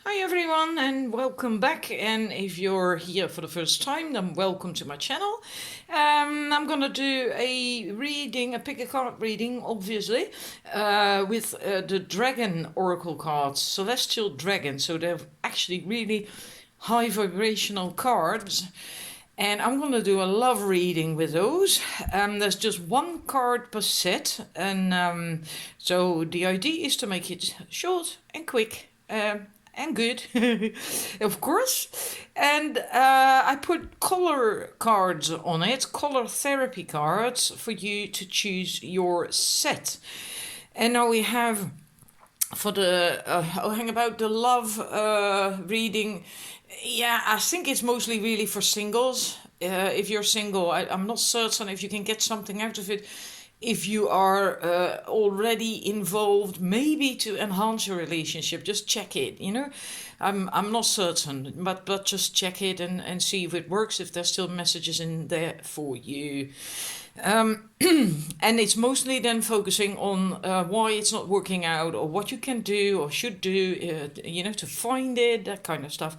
Hi everyone and welcome back, and if you're here for the first time then welcome to my channel. I'm gonna do a pick a card reading, obviously, with the Dragon Oracle cards, Celestial Dragon, so they're actually really high vibrational cards. And I'm going to do a love reading with those. There's just one card per set, and so the idea is to make it short and quick. And good, of course. And I put color cards on it, color therapy cards, for you to choose your set. And now we have for the hang about the love reading. Yeah, I think it's mostly really for singles. If you're single, I'm not certain if you can get something out of it. If you are already involved, maybe to enhance your relationship, just check it. I'm not certain, but just check it and see if it works. If there's still messages in there for you. And it's mostly then focusing on why it's not working out, or what you can do or should do, to find it, that kind of stuff.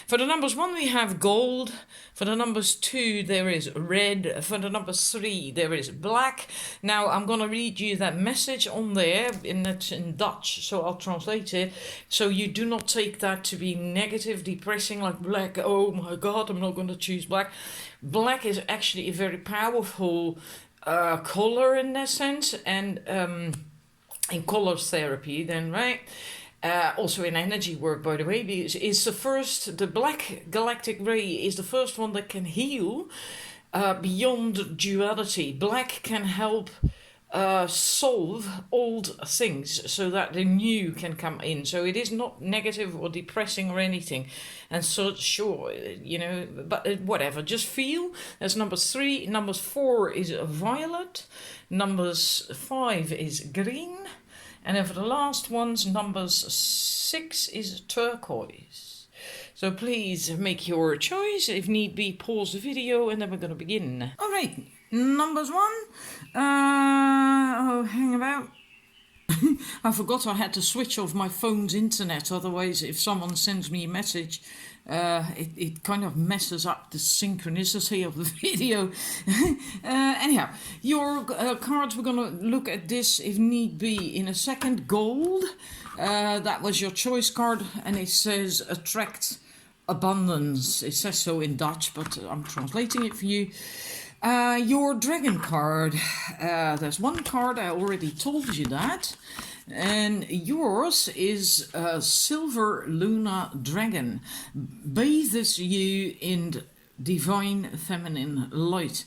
For the numbers 1, we have gold. For the numbers 2, there is red. For the number 3, there is black. Now, I'm going to read you that message on there, it's in Dutch, so I'll translate it. So you do not take that to be negative, depressing, like black. Oh my God, I'm not going to choose black. Black is actually a very powerful color in that sense, and in color therapy then, right? Also in energy work, by the way, because it's the black galactic ray is the first one that can heal beyond duality. Black can help solve old things so that the new can come in. So it is not negative or depressing or anything. And so, sure, but whatever, just feel. That's number 3. Numbers 4 is violet. Numbers 5 is green. And then for the last ones, numbers 6 is turquoise. So please make your choice. If need be, pause the video and then we're going to begin. All right. Numbers 1, hang about. I forgot I had to switch off my phone's internet, otherwise if someone sends me a message, it kind of messes up the synchronicity of the video. Anyhow, your cards, we're going to look at this if need be in a second. Gold, that was your choice card, and it says attract abundance. It says so in Dutch, but I'm translating it for you. Your dragon card, there's one card, I already told you that, and yours is Silver Luna Dragon, bathes you in divine feminine light.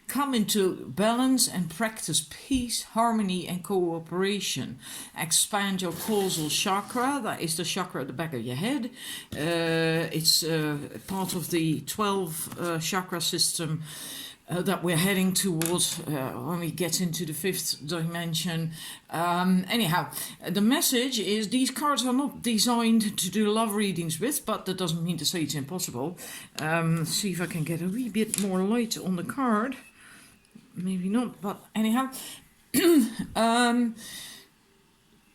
Come into balance and practice peace, harmony and cooperation. Expand your causal chakra, that is the chakra at the back of your head. It's part of the 12 chakra system that we're heading towards when we get into the 5th dimension. Anyhow, the message is these cards are not designed to do love readings with, but that doesn't mean to say it's impossible. See if I can get a wee bit more light on the card. Maybe not, but anyhow.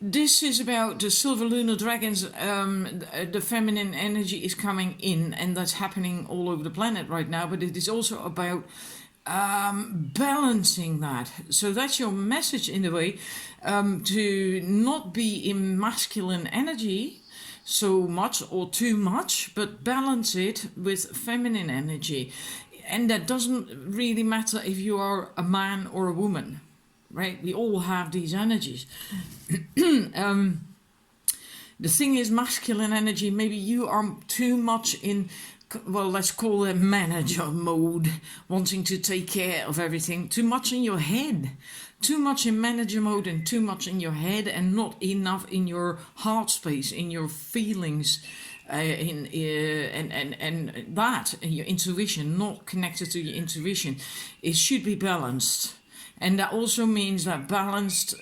This is about the Silver Lunar Dragons. The feminine energy is coming in, and that's happening all over the planet right now, but it is also about balancing that. So that's your message in a way, to not be in masculine energy so much or too much, but balance it with feminine energy. And that doesn't really matter if you are a man or a woman, right? We all have these energies. The thing is, masculine energy, maybe you are too much in, well, let's call it manager mode, wanting to take care of everything, too much in your head, too much in manager mode and too much in your head, and not enough in your heart space, in your feelings, and that, your intuition, not connected to your intuition. It should be balanced. And that also means that balanced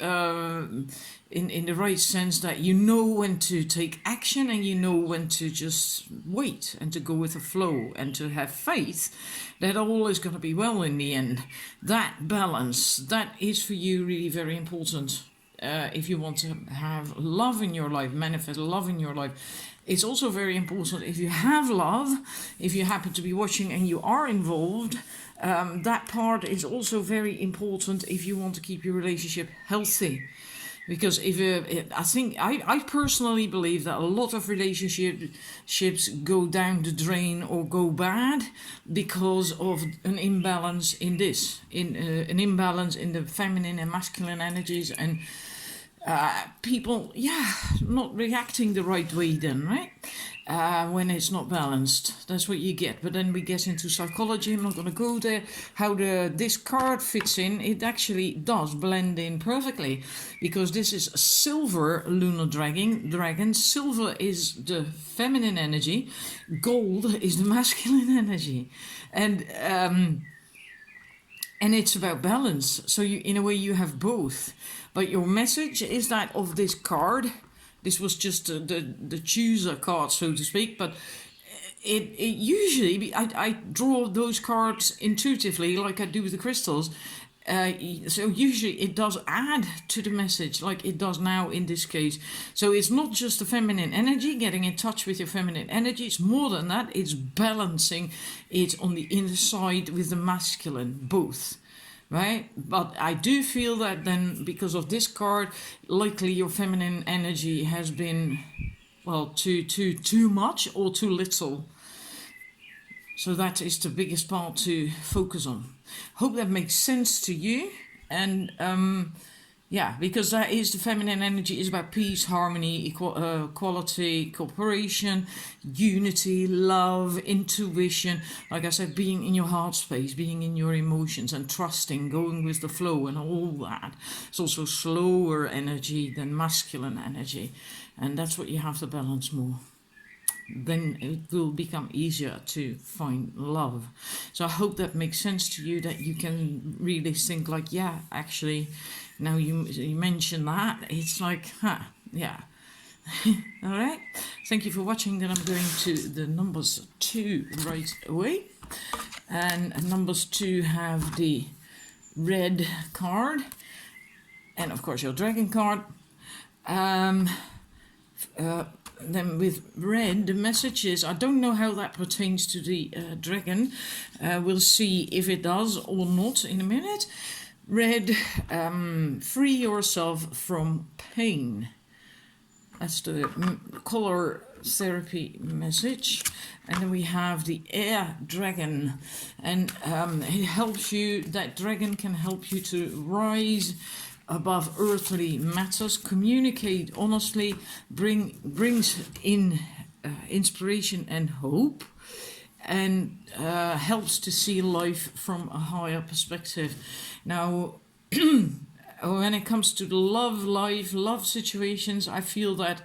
in the right sense, that you know when to take action and you know when to just wait and to go with the flow and to have faith that all is going to be well in the end. That balance, that is for you really very important. if you want to have love in your life, manifest love in your life. It's also very important if you have love, if you happen to be watching and you are involved, that part is also very important if you want to keep your relationship healthy. Because I personally believe that a lot of relationships go down the drain or go bad because of an imbalance in an imbalance in the feminine and masculine energies, and people, not reacting the right way then, right? When it's not balanced, that's what you get. But then we get into psychology. I'm not going to go there. How this card fits in, it actually does blend in perfectly, because this is a silver lunar dragon. Silver is the feminine energy, gold is the masculine energy, and it's about balance. So you, in a way, you have both. But your message is that of this card. This was just the chooser card, so to speak. But it usually, I draw those cards intuitively, like I do with the crystals. So usually it does add to the message, like it does now in this case. So it's not just the feminine energy, getting in touch with your feminine energy. It's more than that. It's balancing it on the inside with the masculine, both. Right? But I do feel that then, because of this card, likely your feminine energy has been, well, too much or too little. So that is the biggest part to focus on. Hope that makes sense to you. And because that is the feminine energy, is about peace, harmony, equality, cooperation, unity, love, intuition. Like I said, being in your heart space, being in your emotions and trusting, going with the flow and all that. It's also slower energy than masculine energy. And that's what you have to balance more. Then it will become easier to find love. So I hope that makes sense to you, that you can really think like, yeah, actually, now you mention that, it's like, yeah. All right. Thank you for watching. Then I'm going to the numbers 2 right away. And numbers 2 have the red card. And of course your dragon card. Then with red, the message is, I don't know how that pertains to the dragon. We'll see if it does or not in a minute. Red, free yourself from pain. That's the color therapy message. And then we have the air dragon. And it helps you, that dragon can help you to rise above earthly matters, communicate honestly, brings in inspiration and hope, and helps to see life from a higher perspective. Now, when it comes to the love situations, I feel that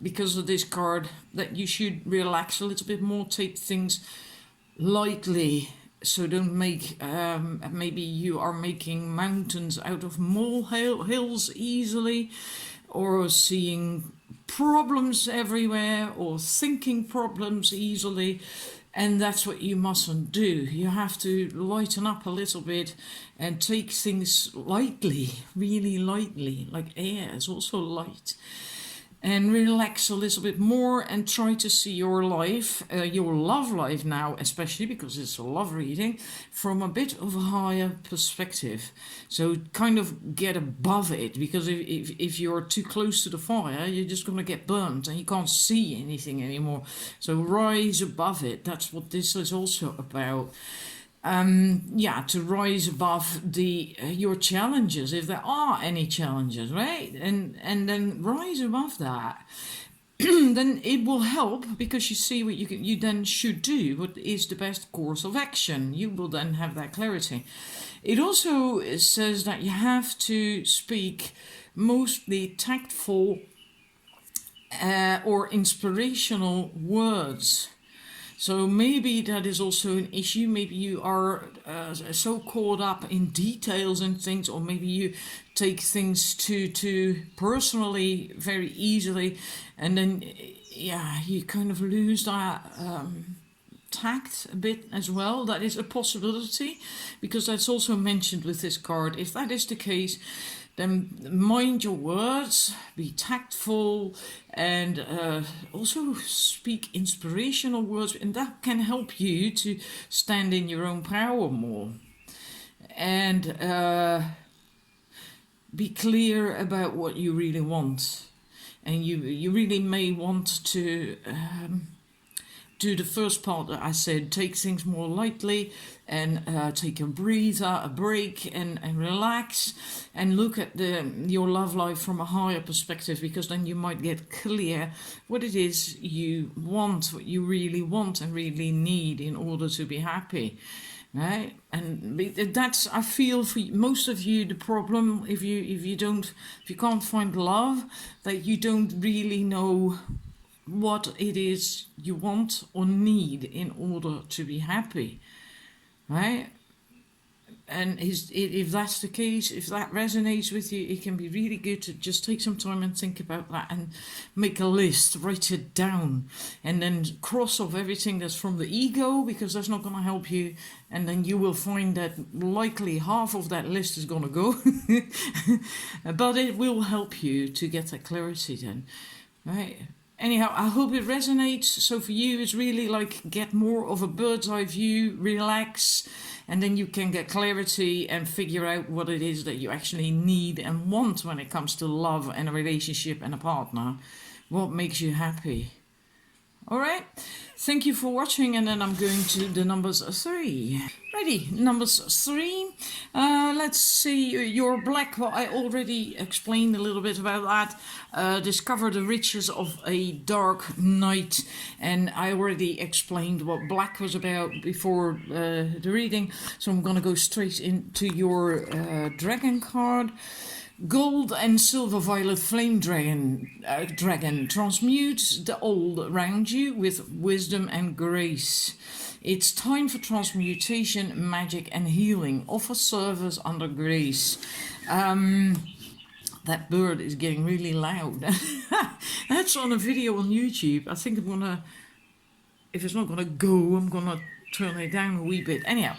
because of this card, that you should relax a little bit more, take things lightly. So don't make, maybe you are making mountains out of molehills easily, or seeing problems everywhere, or thinking problems easily. And that's what you mustn't do. You have to lighten up a little bit and take things lightly, really lightly, like air is also light. And relax a little bit more and try to see your life, your love life now, especially because it's a love reading, from a bit of a higher perspective. So kind of get above it, because if you're too close to the fire, you're just going to get burnt and you can't see anything anymore. So rise above it. That's what this is also about. To rise above your challenges, if there are any challenges, right? And then rise above that. Then it will help, because you see what you then should do, what is the best course of action. You will then have that clarity. It also says that you have to speak mostly tactful or inspirational words. So maybe that is also an issue. Maybe you are so caught up in details and things, or maybe you take things too personally very easily, and then you kind of lose that tact a bit as well. That is a possibility, because that's also mentioned with this card. If that is the case, then mind your words, be tactful, and also speak inspirational words, and that can help you to stand in your own power more. And be clear about what you really want. And you really may want to do the first part that I said, take things more lightly and take a breather, a break, and relax, and look at your love life from a higher perspective, because then you might get clear what it is you want, what you really want and really need in order to be happy. Right, and that's, I feel, for most of you the problem, if you can't find love, that you don't really know what it is you want or need in order to be happy, right? And if that's the case, if that resonates with you, it can be really good to just take some time and think about that and make a list, write it down, and then cross off everything that's from the ego, because that's not going to help you. And then you will find that likely half of that list is going to go, but it will help you to get that clarity then, right? Anyhow, I hope it resonates. So for you, it's really like get more of a bird's eye view, relax, and then you can get clarity and figure out what it is that you actually need and want when it comes to love and a relationship and a partner. What makes you happy? All right. Thank you for watching, and then I'm going to the numbers 3. Ready, numbers 3. Let's see, your black. Well, I already explained a little bit about that. Discover the riches of a dark night, and I already explained what black was about before the reading. So I'm going to go straight into your dragon card. Gold and silver violet flame dragon transmutes the old around you with wisdom and grace. It's time for transmutation, magic and healing. Offer service under grace. That bird is getting really loud. That's on a video on YouTube. I think I'm gonna, if it's not gonna go, I'm gonna turn it down a wee bit. Anyhow,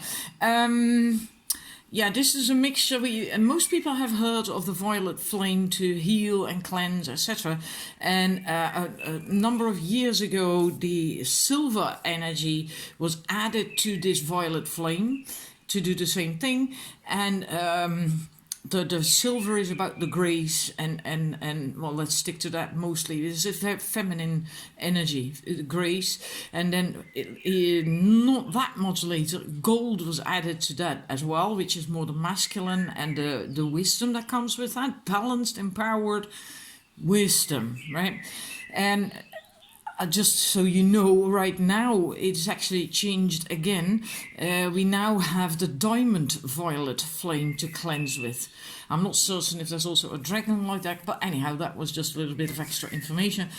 yeah, this is a mixture. And most people have heard of the violet flame to heal and cleanse, etc. And a number of years ago, the silver energy was added to this violet flame to do the same thing. And the silver is about the grace and well, let's stick to that mostly. It's a feminine energy, grace. And then not that much later, gold was added to that as well, which is more the masculine and the wisdom that comes with that, balanced, empowered wisdom, right? And just so you know, right now it's actually changed again. We now have the diamond violet flame to cleanse with. I'm not certain if there's also a dragon like that, but anyhow, that was just a little bit of extra information.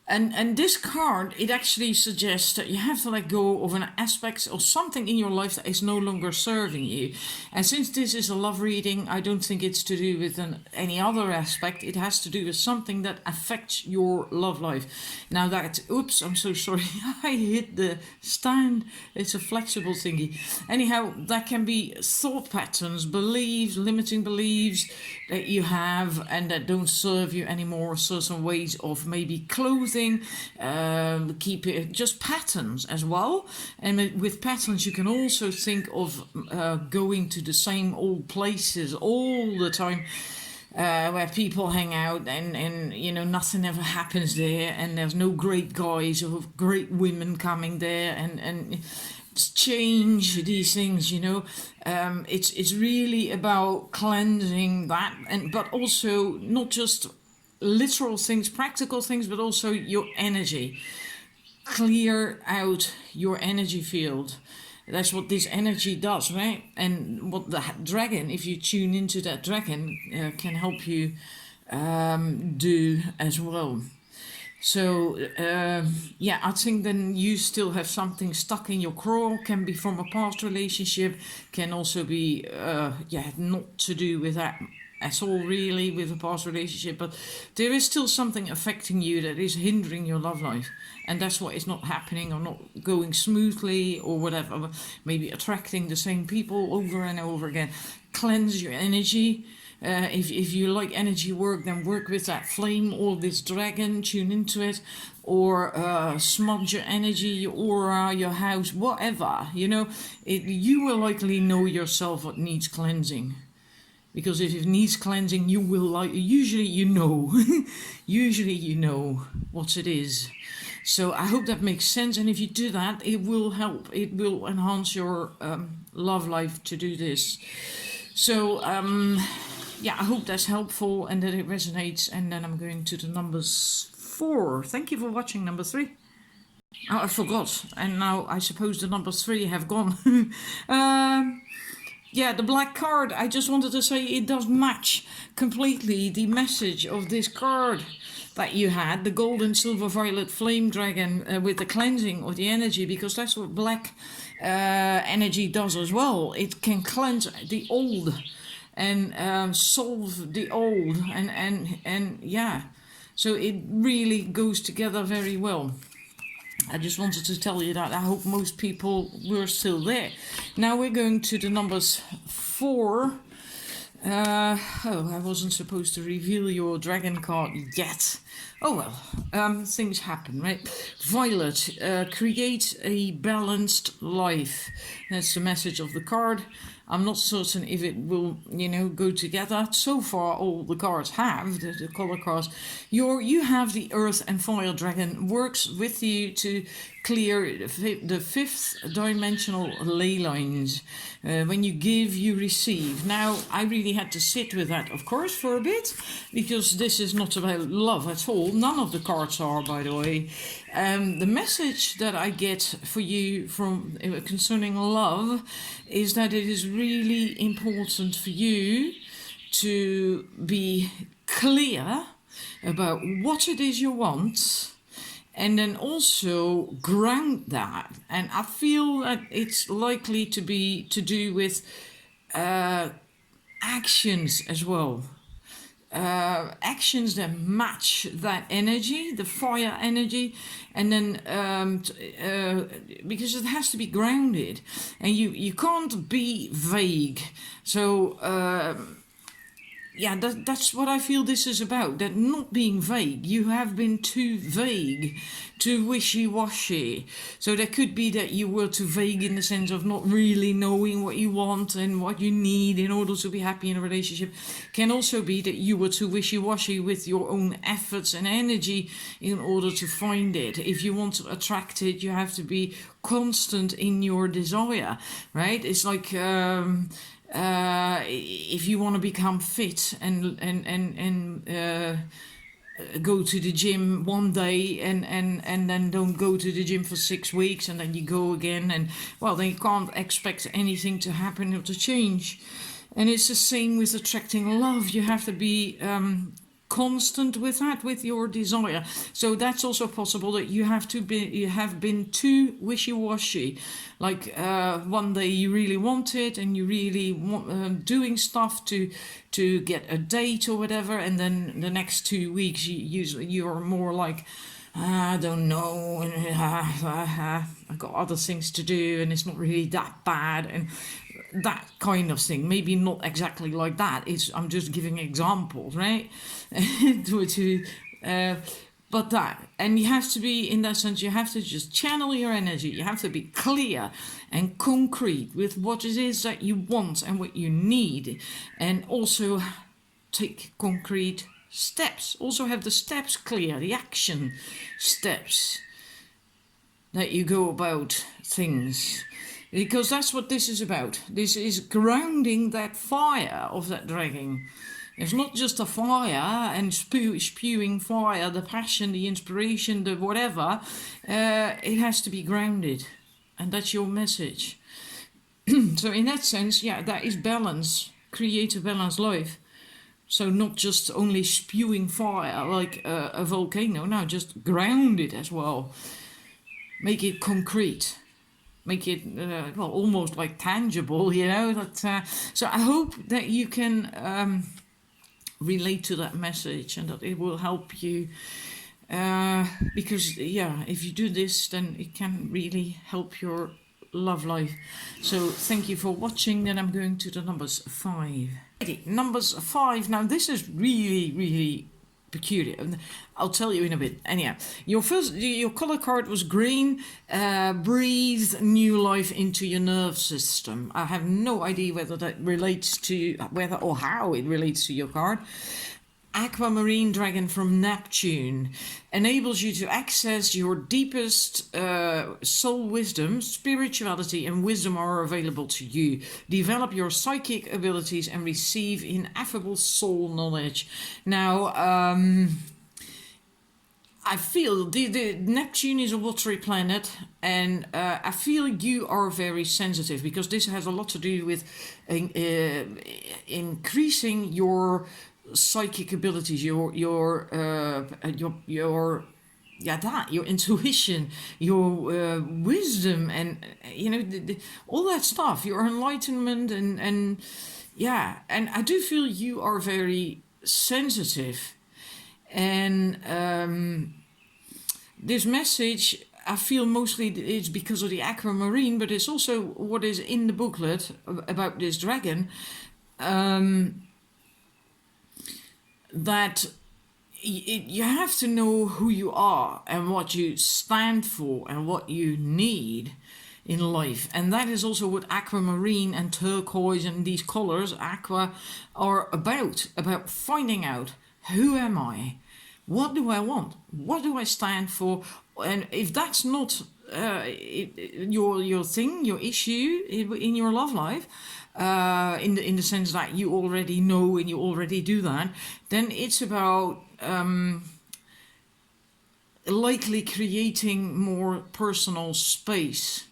And this card, it actually suggests that you have to let go of an aspect or something in your life that is no longer serving you. And since this is a love reading, I don't think it's to do with any other aspect. It has to do with something that affects your love life. Now that, oops, I'm so sorry, I hit the stand. It's a flexible thingy. Anyhow, that can be thought patterns, beliefs, limiting beliefs that you have and that don't serve you anymore, certain ways of maybe clothing, keep it, just patterns as well. And with patterns you can also think of going to the same old places all the time, where people hang out and you know, nothing ever happens there, and there's no great guys or great women coming there, and change these things, you know. It's really about cleansing that, but also not just literal things, practical things, but also your energy. Clear out your energy field. That's what this energy does, right? And what the dragon, if you tune into that dragon, can help you do as well. So, yeah, I think then you still have something stuck in your craw. Can be from a past relationship, can also be, yeah, not to do with that at all really with a past relationship, but there is still something affecting you that is hindering your love life, and that's why it's not happening or not going smoothly or whatever. Maybe attracting the same people over and over again. Cleanse your energy. If you like energy work, then work with that flame or this dragon, tune into it, or smudge your energy, your aura, your house, whatever. You will likely know yourself what needs cleansing. Because if it needs cleansing, you will usually usually you know what it is. So I hope that makes sense, and if you do that, it will help. It will enhance your love life to do this. So yeah, I hope that's helpful and that it resonates. And then I'm going to the numbers 4. Thank you for watching number 3. Oh, I forgot, and now I suppose the number 3 have gone. Yeah, the black card, I just wanted to say it does match completely the message of this card that you had, the golden, silver, violet flame dragon with the cleansing of the energy, because that's what black energy does as well. It can cleanse the old and solve the old, and yeah, so it really goes together very well. I just wanted to tell you that. I hope most people were still there. Now we're going to the numbers 4. I wasn't supposed to reveal your dragon card yet. Oh well, things happen, right? Violet, create a balanced life. That's the message of the card. I'm not certain if it will, go together. So far, all the cards have, the color cards. You have the Earth and Fire Dragon, works with you to clear the 5th dimensional ley lines. When you give, you receive. Now, I really had to sit with that, of course, for a bit, because this is not about love at all. None of the cards are, by the way. The message that I get for you from concerning love is that it is really important for you to be clear about what it is you want, and then also ground that. And I feel that it's likely to be to do with actions as well. Actions that match that energy, the fire energy, and then because it has to be grounded, and you can't be vague. So yeah, that's what I feel this is about, that not being vague. You have been too vague, too wishy-washy. So there could be that you were too vague in the sense of not really knowing what you want and what you need in order to be happy in a relationship. Can also be that you were too wishy-washy with your own efforts and energy in order to find it. If you want to attract it, you have to be constant in your desire, right? It's like if you want to become fit and go to the gym one day and then don't go to the gym for 6 weeks, and then you go again, and well, then you can't expect anything to happen or to change. And it's the same with attracting love. You have to be constant with that, with your desire. So that's also possible that you have been too wishy-washy. Like one day you really want it, and you really want doing stuff to get a date or whatever, and then the next 2 weeks you're more like, I don't know, I've got other things to do, and it's not really that bad, and that kind of thing. Maybe not exactly like that. I'm just giving examples, right? But that, and you have to be, in that sense, you have to just channel your energy. You have to be clear and concrete with what it is that you want and what you need, and also take concrete steps. Also have the steps clear, the action steps that you go about things. Because that's what this is about. This is grounding that fire of that dragon. It's not just a fire and spewing fire, the passion, the inspiration, the whatever. It has to be grounded. And that's your message. So in that sense, yeah, that is balance. Create a balanced life. So not just only spewing fire like a volcano. No, just ground it as well. Make it concrete. Make it almost like tangible, That, so I hope that you can relate to that message and that it will help you. Because, yeah, if you do this, then it can really help your love life. So thank you for watching. Then I'm going to the numbers 5. Numbers 5. Now this is really peculiar. I'll tell you in a bit. Anyhow, your color card was green. Breathe new life into your nerve system. I have no idea whether that relates to whether or how it relates to your card. Aquamarine dragon from Neptune enables you to access your deepest soul wisdom. Spirituality and wisdom are available to you. Develop your psychic abilities and receive ineffable soul knowledge. Now, I feel the Neptune is a watery planet, and I feel you are very sensitive, because this has a lot to do with increasing your psychic abilities, your intuition, your wisdom, and all that stuff, your enlightenment, and I do feel you are very sensitive. And this message, I feel mostly it's because of the aquamarine, but it's also what is in the booklet about this dragon. That you have to know who you are and what you stand for and what you need in life. And that is also what aquamarine and turquoise and these colors, aqua, are about finding out, who am I? What do I want? What do I stand for? And if that's not your thing, your issue in your love life, in the sense that you already know and you already do that, then it's about likely creating more personal space,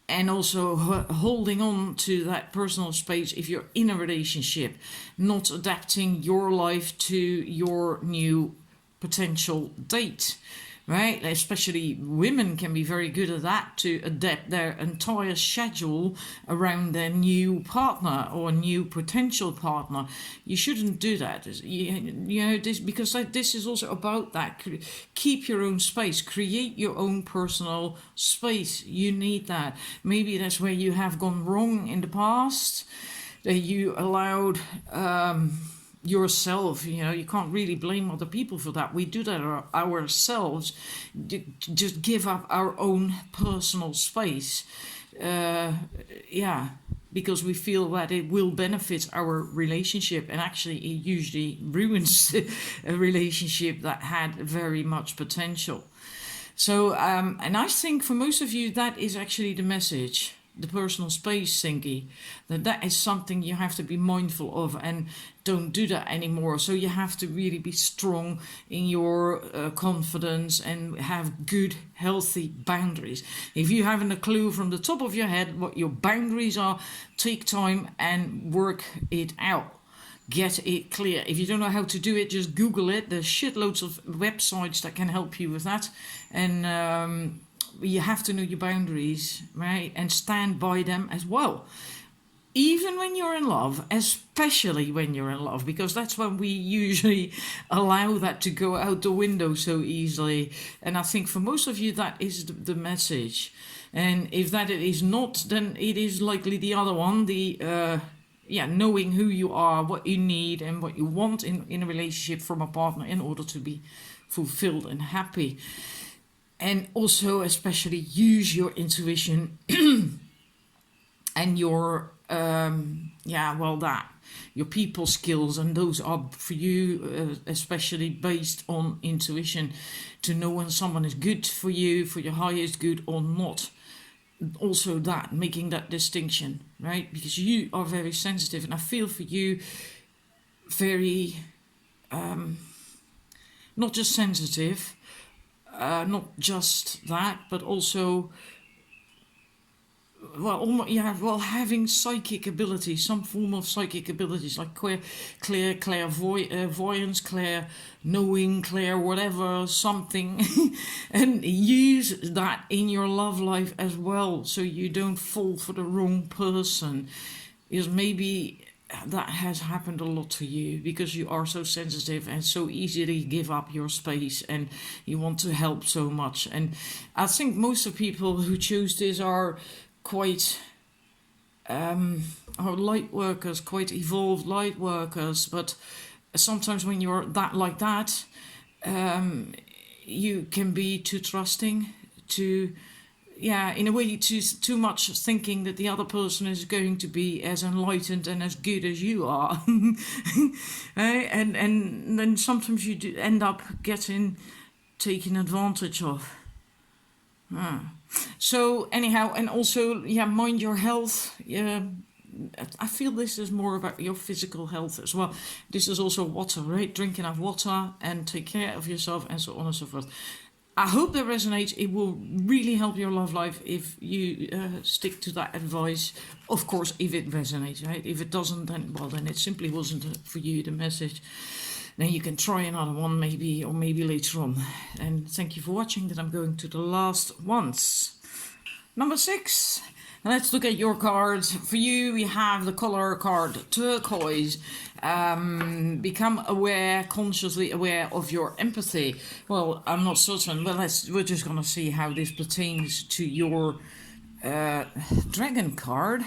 and also holding on to that personal space if you're in a relationship, not adapting your life to your new potential date. Right, especially women can be very good at that, to adapt their entire schedule around their new partner or new potential partner. You shouldn't do that. Because this is also about that. Keep your own space. Create your own personal space. You need that. Maybe that's where you have gone wrong in the past. That you allowed yourself, you can't really blame other people for that. We do that ourselves. Just give up our own personal space. Because we feel that it will benefit our relationship, and actually it usually ruins a relationship that had very much potential. So, and I think for most of you, that is actually the message. The personal space thingy, that is something you have to be mindful of, and don't do that anymore. So you have to really be strong in your confidence and have good, healthy boundaries. If you haven't a clue from the top of your head what your boundaries are, take time and work it out. Get it clear. If you don't know how to do it, just Google it. There's shitloads of websites that can help you with that. And you have to know your boundaries, right? And stand by them as well. Even when you're in love, especially when you're in love, because that's when we usually allow that to go out the window so easily. And I think for most of you, that is the message. And if that it is not, then it is likely the other one, knowing who you are, what you need, and what you want in a relationship from a partner in order to be fulfilled and happy. And also, especially, use your intuition and your your people skills, and those are for you especially based on intuition, to know when someone is good for you, for your highest good or not. Also that, making that distinction, right? Because you are very sensitive, and I feel for you very, not just sensitive, not just that, but also, having psychic abilities, some form of psychic abilities, like clairvoyance, clair knowing, clair whatever, something, and use that in your love life as well, so you don't fall for the wrong person. Because maybe that has happened a lot to you because you are so sensitive and so easily give up your space and you want to help so much. And I think most of people who choose this are quite are light workers, quite evolved light workers. But sometimes when you're that like that, you can be too trusting, too in a way too much thinking that the other person is going to be as enlightened and as good as you are. And then sometimes you do end up getting taken advantage of. So anyhow, and also mind your health. I feel this is more about your physical health as well. This is also water, right? Drink enough water and take care of yourself and so on and so forth. I hope that resonates. It will really help your love life if you stick to that advice. Of course, if it resonates, right? If it doesn't, then it simply wasn't for you, the message. Then you can try another one maybe, or maybe later on. And thank you for watching. That I'm going to the last ones. Number 6. Let's look at your cards. For you, we have the color card turquoise. Become aware, consciously aware of your empathy. Well, I'm not certain, but we're just going to see how this pertains to your dragon card.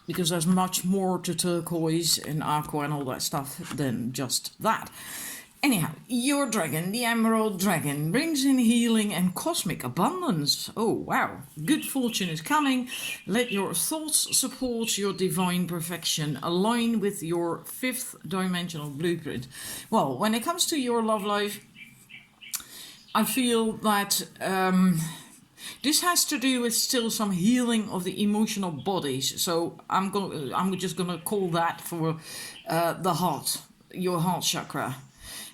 Because there's much more to turquoise and aqua and all that stuff than just that. Anyhow, your dragon, the Emerald Dragon, brings in healing and cosmic abundance. Oh, wow. Good fortune is coming. Let your thoughts support your divine perfection. Align with your 5th dimensional blueprint. Well, when it comes to your love life, I feel that this has to do with still some healing of the emotional bodies. So I'm just going to call that for the heart, your heart chakra.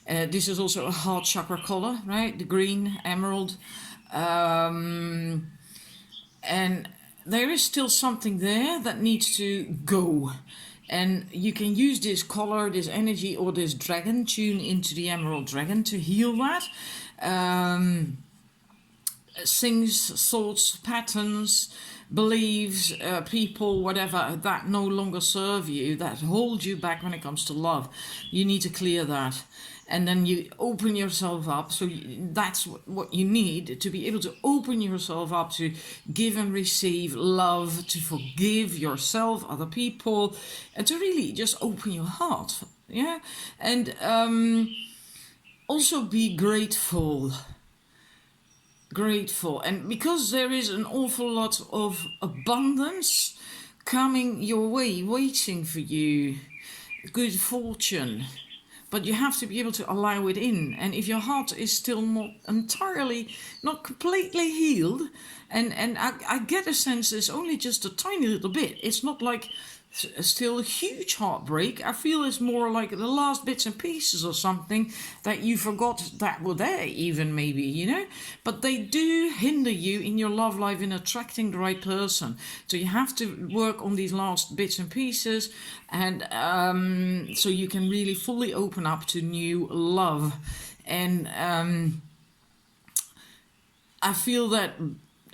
This is also a heart chakra color, right? The green emerald. And there is still something there that needs to go. And you can use this color, this energy, or this dragon, tune into the Emerald Dragon to heal that. Things, thoughts, patterns, beliefs, people, whatever, that no longer serve you, that hold you back when it comes to love. You need to clear that. And then you open yourself up. So that's what you need to be able to open yourself up to give and receive love, to forgive yourself, other people, and to really just open your heart. Yeah. And also be grateful. Grateful. And because there is an awful lot of abundance coming your way, waiting for you, good fortune. But you have to be able to allow it in. And if your heart is still not completely healed, and I get a sense it's only just a tiny little bit. It's not like still a huge heartbreak. I feel it's more like the last bits and pieces or something that you forgot that were there even maybe, But they do hinder you in your love life in attracting the right person. So you have to work on these last bits and pieces, and so you can really fully open up to new love. And I feel that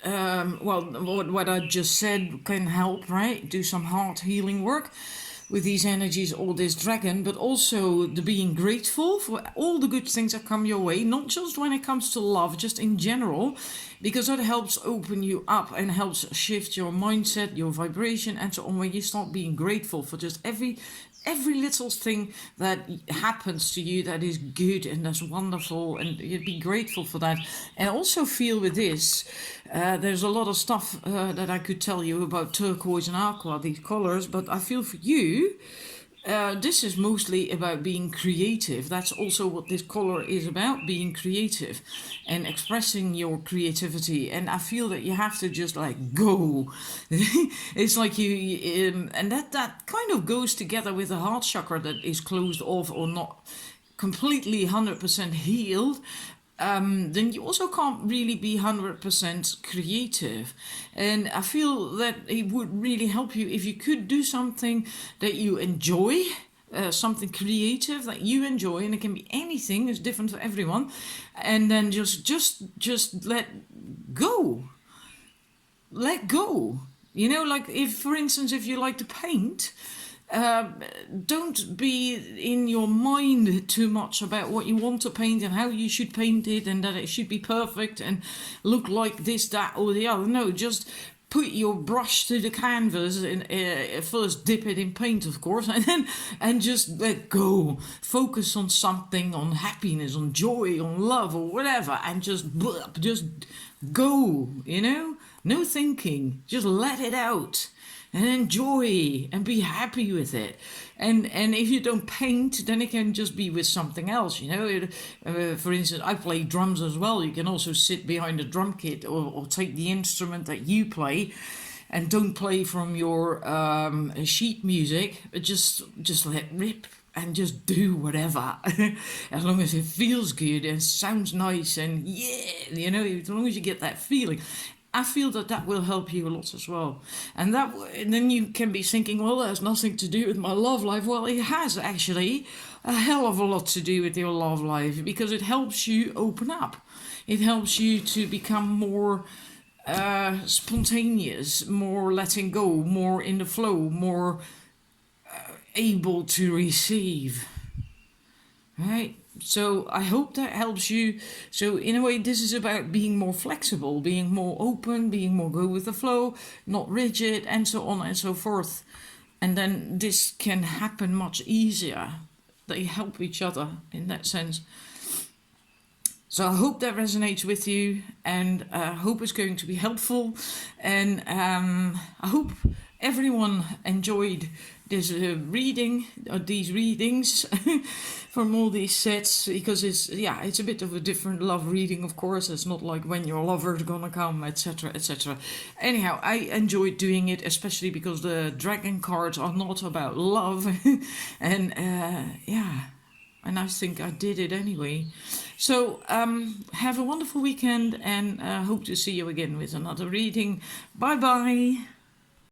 what I just said can help, right? Do some heart healing work with these energies or this dragon, but also the being grateful for all the good things that come your way, not just when it comes to love, just in general, because that helps open you up and helps shift your mindset, your vibration, and so on, when you start being grateful for just every little thing that happens to you that is good and that's wonderful, and you'd be grateful for that. And also feel with this, there's a lot of stuff that I could tell you about turquoise and aqua, these colors, but I feel for you, this is mostly about being creative. That's also what this color is about, being creative and expressing your creativity. And I feel that you have to just go. It's like and that kind of goes together with the heart chakra that is closed off or not completely 100% healed. Then you also can't really be 100% creative. And I feel that it would really help you if you could do something that you enjoy, something creative that you enjoy, and it can be anything, it's different for everyone, and then just let go. Let go. Like if, for instance, if you like to paint, don't be in your mind too much about what you want to paint and how you should paint it and that it should be perfect and look like this, that, or the other. No, just put your brush to the canvas and first dip it in paint, of course, and just let go. Focus on something, on happiness, on joy, on love, or whatever, and just go. No thinking, just let it out and enjoy and be happy with it. And if you don't paint, then it can just be with something else. For instance, I play drums as well. You can also sit behind a drum kit or take the instrument that you play, and don't play from your sheet music, but just let rip and just do whatever. As long as it feels good and sounds nice and as long as you get that feeling. I feel that will help you a lot as well. And then you can be thinking, well, that has nothing to do with my love life. Well, it has actually a hell of a lot to do with your love life, because it helps you open up. It helps you to become more spontaneous, more letting go, more in the flow, more able to receive. Right? So I hope that helps you. So in a way, this is about being more flexible, being more open, being more go with the flow, not rigid, and so on and so forth. And then this can happen much easier. They help each other in that sense. So I hope that resonates with you, and I hope it's going to be helpful. And I hope everyone enjoyed this reading, or these readings from all these sets, because it's a bit of a different love reading, of course. It's not like when your lover's gonna come, etc., etc. Anyhow, I enjoyed doing it, especially because the dragon cards are not about love. And and I think I did it anyway. So have a wonderful weekend, and hope to see you again with another reading. Bye bye.